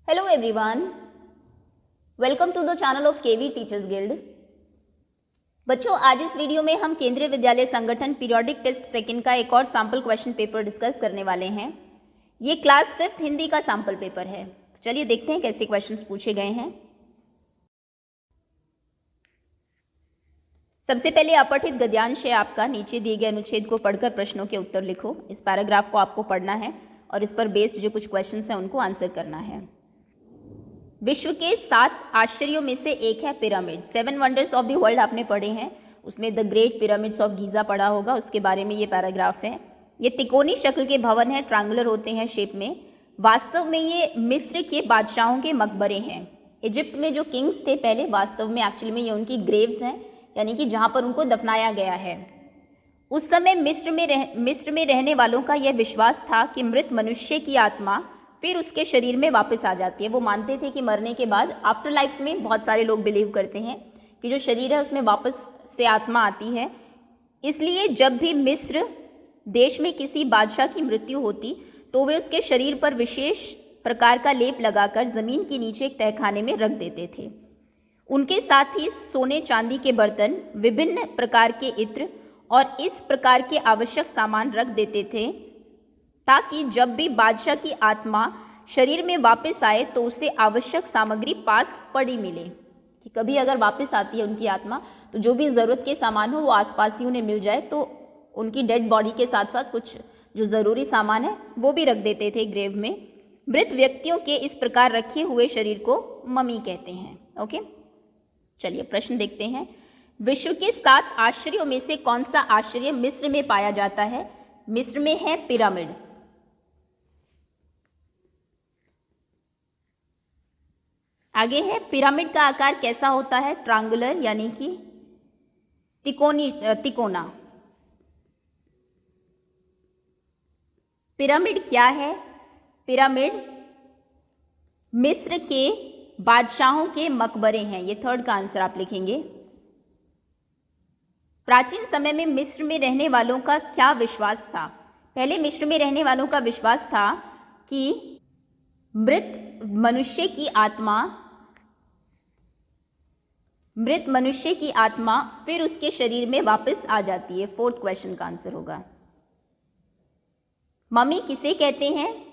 Hello everyone, welcome to the channel of KV Teachers Guild। बच्चों, आज इस video में हम केंद्रीय विद्यालय संगठन पीरियोडिक टेस्ट सेकंड का एक और सैम्पल क्वेश्चन पेपर डिस्कस करने वाले हैं। ये क्लास 5th हिंदी का सैम्पल पेपर है। चलिए देखते हैं कैसे क्वेश्चंस पूछे गए हैं। सबसे पहले अपठित गद्यांश है आपका, नीचे दिए गए अनुच्छेद को पढ़कर प्रश्नों के उत्तर लिखो। इस पैराग्राफ को आपको पढ़ना है और इस पर बेस्ड जो कुछ क्वेश्चंस हैं उनको आंसर करना है। विश्व के 7 आश्चर्यों में से एक है pyramid. 7 wonders of the world आपने पढ़े हैं, उसमें the great pyramids of Giza पढ़ा होगा, उसके बारे में ये पैराग्राफ है। ये तिकोनी शक्ल के भवन हैं, ट्रायंगुलर होते हैं शेप में। वास्तव में ये मिस्र के बादशाहों के मकबरे हैं। इजिप्ट में जो किंग्स थे पहले, वास्तव में एक्चुअली में ये उनकी ग्रेव्स हैं, यानी कि जहाँ पर उनको दफनाया गया है। उस समय मिस्र में रहने वालों का यह विश्वास था कि मृत मनुष्य की आत्मा फिर उसके शरीर में वापस आ जाती है। वो मानते थे कि मरने के बाद आफ्टर लाइफ में, बहुत सारे लोग बिलीव करते हैं कि जो शरीर है उसमें वापस से आत्मा आती है। इसलिए जब भी मिस्र देश में किसी बादशाह की मृत्यु होती तो वे उसके शरीर पर विशेष प्रकार का लेप लगाकर ज़मीन के नीचे एक तहखाने में रख देते थे। उनके साथ ही सोने चांदी के बर्तन, विभिन्न प्रकार के इत्र और इस प्रकार के आवश्यक सामान रख देते थे, ताकि जब भी बादशाह की आत्मा शरीर में वापस आए तो उसे आवश्यक सामग्री पास पड़ी मिले, कि कभी अगर वापस आती है उनकी आत्मा तो जो भी ज़रूरत के सामान हो वो आसपास ही उन्हें मिल जाए। तो उनकी डेड बॉडी के साथ साथ कुछ जो ज़रूरी सामान है वो भी रख देते थे ग्रेव में। मृत व्यक्तियों के इस प्रकार रखे हुए शरीर को मम्मी कहते हैं। ओके, चलिए प्रश्न देखते हैं। विश्व के 7 आश्चर्यों में से कौन सा आश्चर्य मिस्र में पाया जाता है? मिस्र में है पिरामिड। आगे है, पिरामिड का आकार कैसा होता है? ट्रायंगुलर, यानी कि तिकोना। पिरामिड क्या है? पिरामिड मिस्र के बादशाहों के मकबरे हैं। ये थर्ड का आंसर आप लिखेंगे। प्राचीन समय में मिस्र में रहने वालों का क्या विश्वास था? पहले मिस्र में रहने वालों का विश्वास था कि मृत मनुष्य की आत्मा फिर उसके शरीर में वापस आ जाती है। 4th क्वेश्चन का आंसर होगा। मम्मी किसे कहते हैं?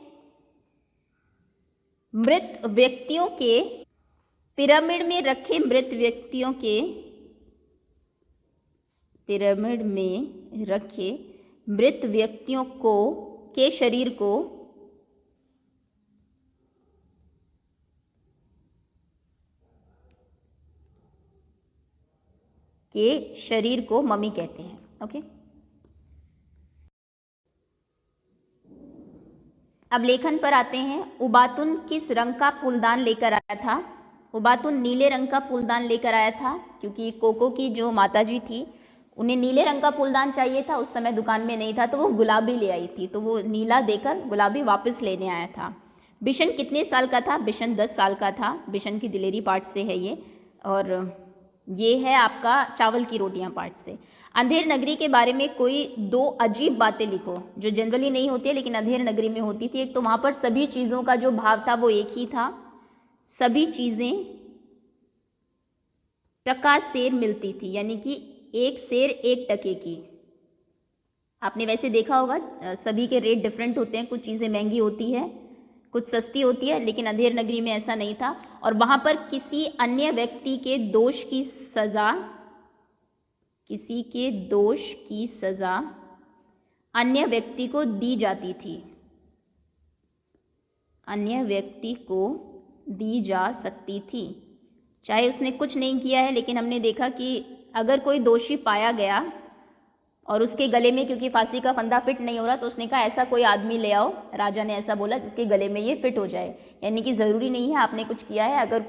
मृत व्यक्तियों के, पिरामिड में रखे मृत व्यक्तियों के, पिरामिड में रखे मृत व्यक्तियों को के शरीर को मम्मी कहते हैं। ओके, अब लेखन पर आते हैं। उबातुन किस रंग का फूलदान लेकर आया था? उबातुन नीले रंग का फूलदान लेकर आया था, क्योंकि कोको की जो माताजी थी उन्हें नीले रंग का फूलदान चाहिए था। उस समय दुकान में नहीं था तो वो गुलाबी ले आई थी, तो वो नीला देकर गुलाबी वापस लेने आया था। बिशन कितने साल का था? बिशन 10 साल का था। बिशन की दिलेरी पार्ट से है ये, और ये है आपका चावल की रोटियां पार्ट से। अंधेर नगरी के बारे में कोई 2 अजीब बातें लिखो, जो जनरली नहीं होती है लेकिन अंधेर नगरी में होती थी। एक तो वहाँ पर सभी चीज़ों का जो भाव था वो एक ही था, सभी चीज़ें टका सेर मिलती थी, यानी कि 1 सेर 1 टके की। आपने वैसे देखा होगा सभी के रेट डिफरेंट होते हैं, कुछ चीज़ें महंगी होती है, कुछ सस्ती होती है, लेकिन अंधेर नगरी में ऐसा नहीं था। और वहाँ पर किसी अन्य व्यक्ति के दोष की सज़ा अन्य व्यक्ति को दी जाती थी, अन्य व्यक्ति को दी जा सकती थी, चाहे उसने कुछ नहीं किया है। लेकिन हमने देखा कि अगर कोई दोषी पाया गया और उसके गले में, क्योंकि फांसी का फंदा फिट नहीं हो रहा, तो उसने कहा ऐसा कोई आदमी ले आओ, राजा ने ऐसा बोला, जिसके गले में ये फिट हो जाए। यानी कि ज़रूरी नहीं है आपने कुछ किया है, अगर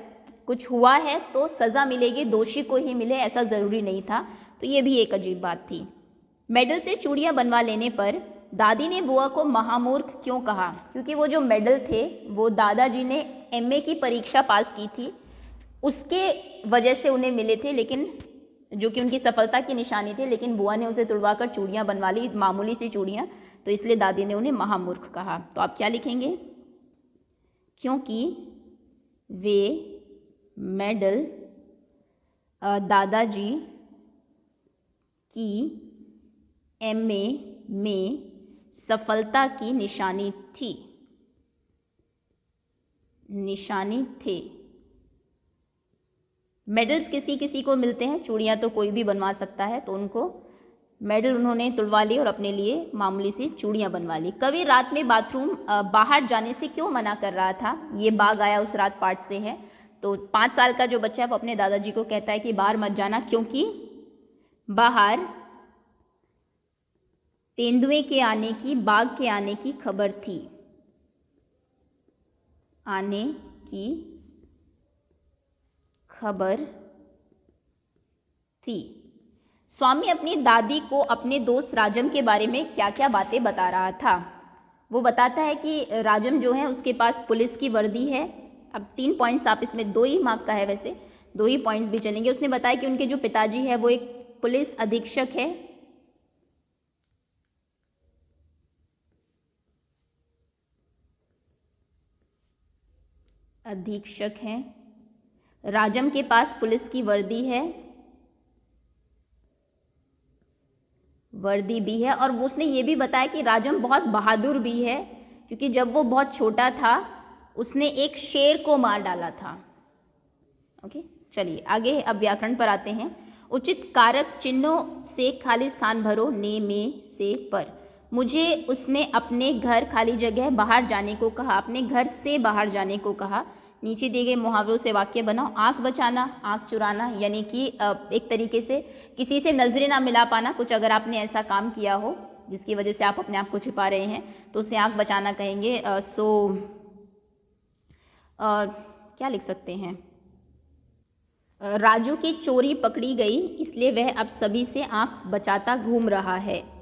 कुछ हुआ है तो सज़ा मिलेगी, दोषी को ही मिले, ऐसा ज़रूरी नहीं था। तो ये भी एक अजीब बात थी। मेडल से चूड़ियाँ बनवा लेने पर दादी ने बुआ को महामूर्ख क्यों कहा? क्योंकि वो जो मेडल थे वो दादाजी ने MA की परीक्षा पास की थी, उसके वजह से उन्हें मिले थे, लेकिन जो कि उनकी सफलता की निशानी थी, लेकिन बुआ ने उसे तुड़वाकर चूड़ियाँ बनवा ली, मामूली सी चूड़ियाँ, तो इसलिए दादी ने उन्हें महामूर्ख कहा। तो आप क्या लिखेंगे? क्योंकि वे मेडल दादाजी की एमए में सफलता की निशानी थी, निशानी थे। मेडल्स किसी किसी को मिलते हैं, चूड़ियाँ तो कोई भी बनवा सकता है, तो उनको मेडल उन्होंने तुड़वा ली और अपने लिए मामूली सी चूड़ियाँ बनवा ली। कवि रात में बाथरूम बाहर जाने से क्यों मना कर रहा था? ये बाग आया उस रात पाठ से है। तो 5 साल का जो बच्चा है वो अपने दादाजी को कहता है कि बाहर मत जाना, क्योंकि बाहर तेंदुए के आने की, बाघ के आने की खबर थी, आने की खबर थी। स्वामी अपनी दादी को अपने दोस्त राजम के बारे में क्या क्या बातें बता रहा था? वो बताता है कि राजम जो है उसके पास पुलिस की वर्दी है। अब 3 पॉइंट्स, आप इसमें 2 ही मार्क का है, वैसे 2 ही पॉइंट्स भी चलेंगे। उसने बताया कि उनके जो पिताजी है वो एक पुलिस अधीक्षक है, अधीक्षक हैं। राजम के पास पुलिस की वर्दी है, वर्दी भी है, और उसने ये भी बताया कि राजम बहुत बहादुर भी है, क्योंकि जब वो बहुत छोटा था उसने एक शेर को मार डाला था। ओके, चलिए आगे अब व्याकरण पर आते हैं। उचित कारक चिन्हों से खाली स्थान भरो, ने, में, से, पर। मुझे उसने अपने घर खाली जगह बाहर जाने को कहा, अपने घर से बाहर जाने को कहा। नीचे दिए गए मुहावरों से वाक्य बनाओ। आंख बचाना, आंख चुराना, यानी कि एक तरीके से किसी से नजरें ना मिला पाना। कुछ अगर आपने ऐसा काम किया हो जिसकी वजह से आप अपने आप को छिपा रहे हैं तो उसे आंख बचाना कहेंगे। क्या लिख सकते हैं? राजू की चोरी पकड़ी गई, इसलिए वह अब सभी से आंख बचाता घूम रहा है।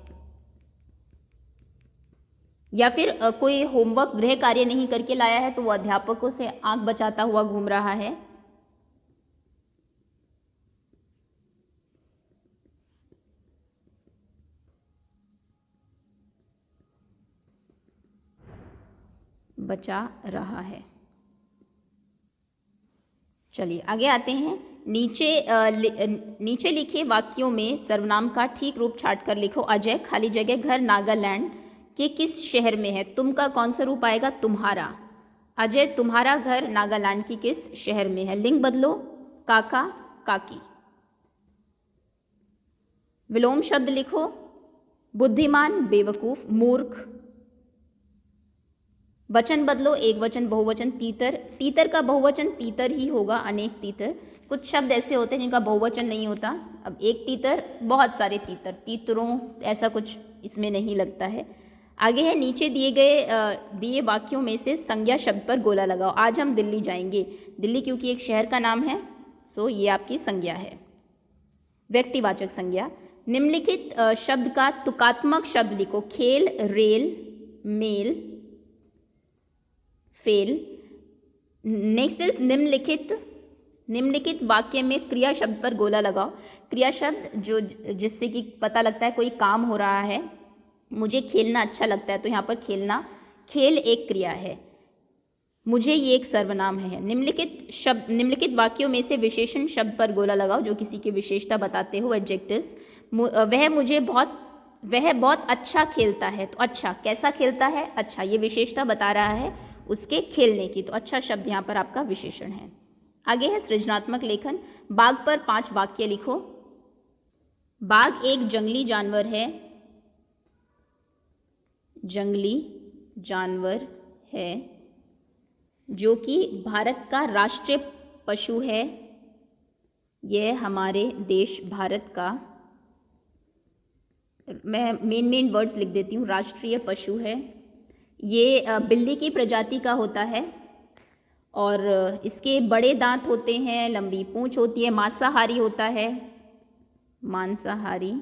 या फिर कोई होमवर्क, गृह कार्य नहीं करके लाया है तो वो अध्यापकों से आंख बचाता हुआ घूम रहा है। बचा रहा है। चलिए आगे आते हैं। नीचे लिखे वाक्यों में सर्वनाम का ठीक रूप छाट कर लिखो। अजय खाली जगह घर नागालैंड के किस शहर में है? तुम का कौन सा रूप आएगा? तुम्हारा। अजय तुम्हारा घर नागालैंड की किस शहर में है? लिंग बदलो, काका, काकी। विलोम शब्द लिखो। बुद्धिमान, बेवकूफ, मूर्ख। वचन बदलो, एक वचन, बहुवचन, तीतर। तीतर का बहुवचन तीतर ही होगा, अनेक तीतर। कुछ शब्द ऐसे होते हैं जिनका बहुवचन नहीं होता। अब एक तीतर, बहुत सारे तीतर, तीतरों, ऐसा कुछ इसमें नहीं लगता है। आगे है, नीचे दिए वाक्यों में से संज्ञा शब्द पर गोला लगाओ। आज हम दिल्ली जाएंगे। दिल्ली क्योंकि एक शहर का नाम है, सो ये आपकी संज्ञा है, व्यक्तिवाचक संज्ञा। निम्नलिखित शब्द का तुकात्मक शब्द लिखो। खेल, रेल, मेल, फेल। नेक्स्ट इज निम्नलिखित वाक्य में क्रिया शब्द पर गोला लगाओ। क्रिया शब्द जो जिससे कि पता लगता है कोई काम हो रहा है। मुझे खेलना अच्छा लगता है, तो यहाँ पर खेलना, खेल एक क्रिया है। मुझे ये एक सर्वनाम है। निम्नलिखित वाक्यों में से विशेषण शब्द पर गोला लगाओ जो किसी की विशेषता बताते हो, एडजेक्टिव्स। वह बहुत अच्छा खेलता है, तो अच्छा, कैसा खेलता है? अच्छा, ये विशेषता बता रहा है उसके खेलने की, तो अच्छा शब्द यहाँ पर आपका विशेषण है। आगे है सृजनात्मक लेखन। बाघ पर 5 वाक्य लिखो। बाघ एक जंगली जानवर है, जंगली जानवर है जो कि भारत का राष्ट्रीय पशु है। यह हमारे देश भारत का, मैं मेन वर्ड्स लिख देती हूँ, राष्ट्रीय पशु है। ये बिल्ली की प्रजाति का होता है और इसके बड़े दांत होते हैं, लंबी पूंछ होती है, मांसाहारी होता है, मांसाहारी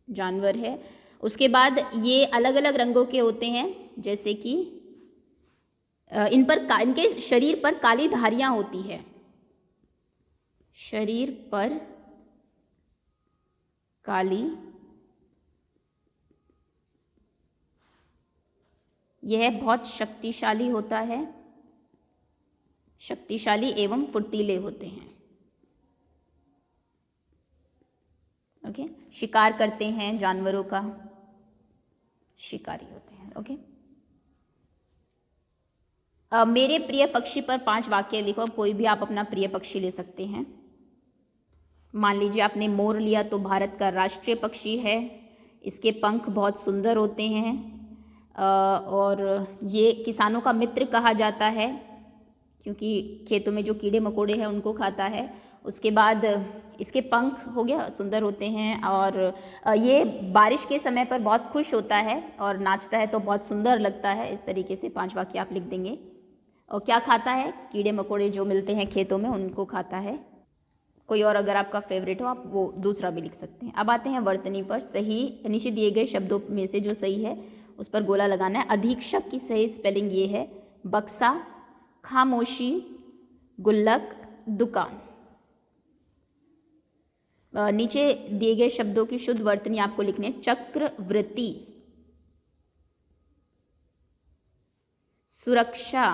जानवर है। उसके बाद ये अलग अलग रंगों के होते हैं, जैसे कि इनके शरीर पर काली धारियां होती है, शरीर पर काली, यह बहुत शक्तिशाली होता है, शक्तिशाली एवं फुर्तीले होते हैं। ओके, शिकार करते हैं जानवरों का, शिकारी होते हैं। ओके, मेरे प्रिय पक्षी पर 5 वाक्य लिखो। कोई भी आप अपना प्रिय पक्षी ले सकते हैं। मान लीजिए आपने मोर लिया तो भारत का राष्ट्रीय पक्षी है, इसके पंख बहुत सुंदर होते हैं और ये किसानों का मित्र कहा जाता है क्योंकि खेतों में जो कीड़े मकोड़े हैं उनको खाता है। उसके बाद इसके पंख हो गया सुंदर होते हैं और ये बारिश के समय पर बहुत खुश होता है और नाचता है तो बहुत सुंदर लगता है। इस तरीके से 5 वाक्य आप लिख देंगे। और क्या खाता है? कीड़े मकोड़े जो मिलते हैं खेतों में उनको खाता है। कोई और अगर आपका फेवरेट हो आप वो दूसरा भी लिख सकते हैं। अब आते हैं वर्तनी पर। सही नीचे दिए गए शब्दों में से जो सही है उस पर गोला लगाना है। अधीक्षक की सही स्पेलिंग ये है बक्सा, खामोशी, गुल्लक, दुकान। नीचे दिए गए शब्दों की शुद्ध वर्तनी आपको लिखनी है। चक्रवृत्ति, सुरक्षा,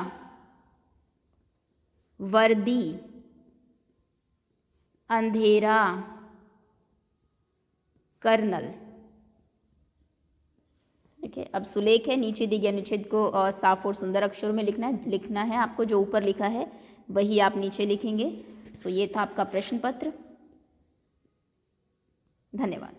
वर्दी, अंधेरा, कर्नल। ठीक है, अब सुलेख है। नीचे दिए गए अनुच्छेद को साफ और सुंदर अक्षरों में लिखना है आपको। जो ऊपर लिखा है वही आप नीचे लिखेंगे। सो ये था आपका प्रश्न पत्र। धन्यवाद।